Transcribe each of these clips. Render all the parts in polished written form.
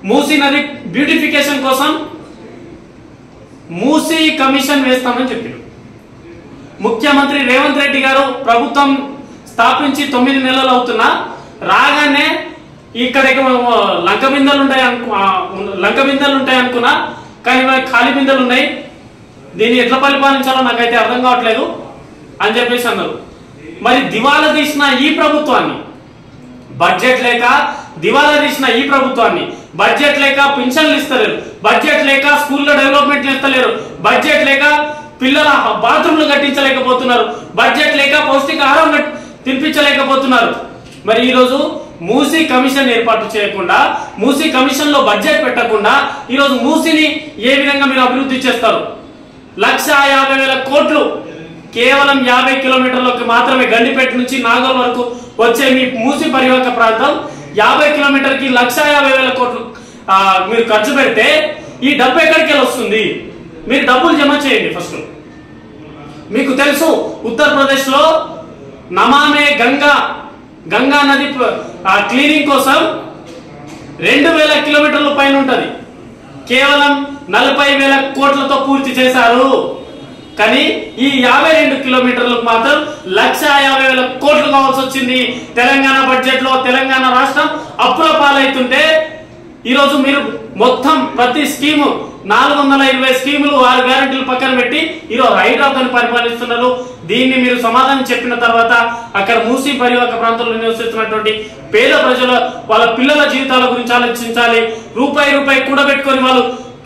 మూసీ నది బ్యూటిఫికేషన్ కోసం మూసీ కమిషన్ వేస్తామని చెప్పారు. ముఖ్యమంత్రి రేవంత్ రెడ్డి గారు ప్రభుత్వం స్థాపించి 9 నెలలు అవుతున్నా రాగానే ఇక్కడ లంక బిందెలు ఉంటాయి అనుకున్నా, కానీ ఖాళీ బిందెలు ఉన్నాయి. దీన్ని ఎట్లా పరిపాలించాలో నాకైతే అర్థం కావట్లేదు అని చెప్పేసి అన్నారు. మరి దివాలా తీసిన ఈ ప్రభుత్వాన్ని, బడ్జెట్ లేక దివాలా తీసిన ఈ ప్రభుత్వాన్ని, బడ్జెట్ లేక పింఛన్లు ఇస్తలేరు, బడ్జెట్ లేక స్కూల్లో డెవలప్మెంట్లు ఇస్తలేరు, బడ్జెట్ లేక పిల్లల బాత్రూమ్లు కట్టించలేకపోతున్నారు, బడ్జెట్ లేక పౌష్టికాహారం తినిపించలేకపోతున్నారు. మరి ఈరోజు మూసీ కమిషన్ ఏర్పాటు చేయకుండా, మూసీ కమిషన్ లో బడ్జెట్ పెట్టకుండా ఈరోజు మూసీని ఏ విధంగా మీరు అభివృద్ధి చేస్తారు? 1,50,000 కోట్లు కేవలం 50 కిలోమీటర్లకు మాత్రమే, గండిపేట నుంచి నాగోల్ వరకు వచ్చే మీ మూసీ పరివాహక ప్రాంతం 50 కిలోమీటర్కి 1,50,000 కోట్లు మీరు ఖర్చు పెడితే ఈ డబ్బు ఎక్కడికి వస్తుంది? మీరు డబ్బులు జమ చేయండి. ఫస్ట్ మీకు తెలుసు, ఉత్తరప్రదేశ్ లో నమామే గంగా నది క్లీనింగ్ కోసం 2,000 కిలోమీటర్ల పైన ఉంటది, కేవలం 40,000 కోట్లతో పూర్తి చేశారు. కానీ ఈ 52 కిలోమీటర్లకు మాత్రం 1,50,000 కోట్లు కావాల్సి వచ్చింది. తెలంగాణ బడ్జెట్ లో తెలంగాణ రాష్ట్రం అప్పుల పాలైతుంటే ఈరోజు మీరు మొత్తం ప్రతి స్కీము 420 స్కీములు 6 గ్యారెంటీలు పక్కన పెట్టి ఈరోజు హైదరాబాద్ పరిపాలిస్తున్నారు. దీన్ని మీరు సమాధానం చెప్పిన తర్వాత అక్కడ మూసీ పరివాహక ప్రాంతంలో నివసిస్తున్నటువంటి పేద ప్రజలు వాళ్ళ పిల్లల జీవితాల గురించి ఆలోచించాలి. రూపాయి కూడబెట్టుకొని వాళ్ళు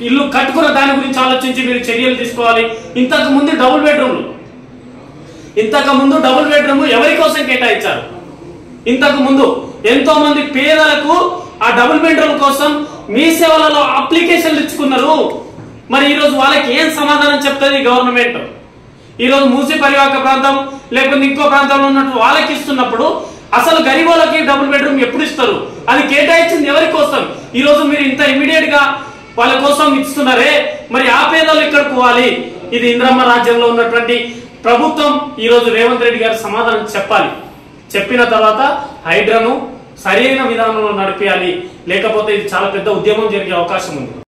ఇల్లు కట్టుకున్న దాని గురించి ఆలోచించి మీరు చర్యలు తీసుకోవాలి. ఇంతకు ముందు డబుల్ బెడ్రూమ్ ఎవరి కోసం కేటాయించారు? ఇంతకు ముందు ఎంతో మంది పేదలకు ఆ డబుల్ బెడ్రూమ్ కోసం మీ సేవలలో అప్లికేషన్లు ఇచ్చుకున్నారు. మరి ఈరోజు వాళ్ళకి ఏం సమాధానం చెప్తుంది గవర్నమెంట్? ఈరోజు మూసీ పరివాహక ప్రాంతం లేకపోతే ఇంకో ప్రాంతంలో ఉన్నట్టు వాళ్ళకి ఇస్తున్నప్పుడు అసలు గరీబులకి డబుల్ బెడ్రూమ్ ఎప్పుడు ఇస్తారు? అది కేటాయించింది ఎవరి కోసం? ఈరోజు మీరు ఇంత ఇమీడియట్ గా వాళ్ళ కోసం ఇస్తున్నారే, మరి ఆ పేదలు ఎక్కడ పోవాలి? ఇది ఇంద్రమ్మ రాజ్యంలో ఉన్నటువంటి ప్రభుత్వం. ఈరోజు రేవంత్ రెడ్డి గారు సమాధానం చెప్పాలి. చెప్పిన తర్వాత హైడ్రాను సరైన విధానంలో నడిపేయాలి, లేకపోతే ఇది చాలా పెద్ద ఉద్యమం జరిగే అవకాశం ఉంది.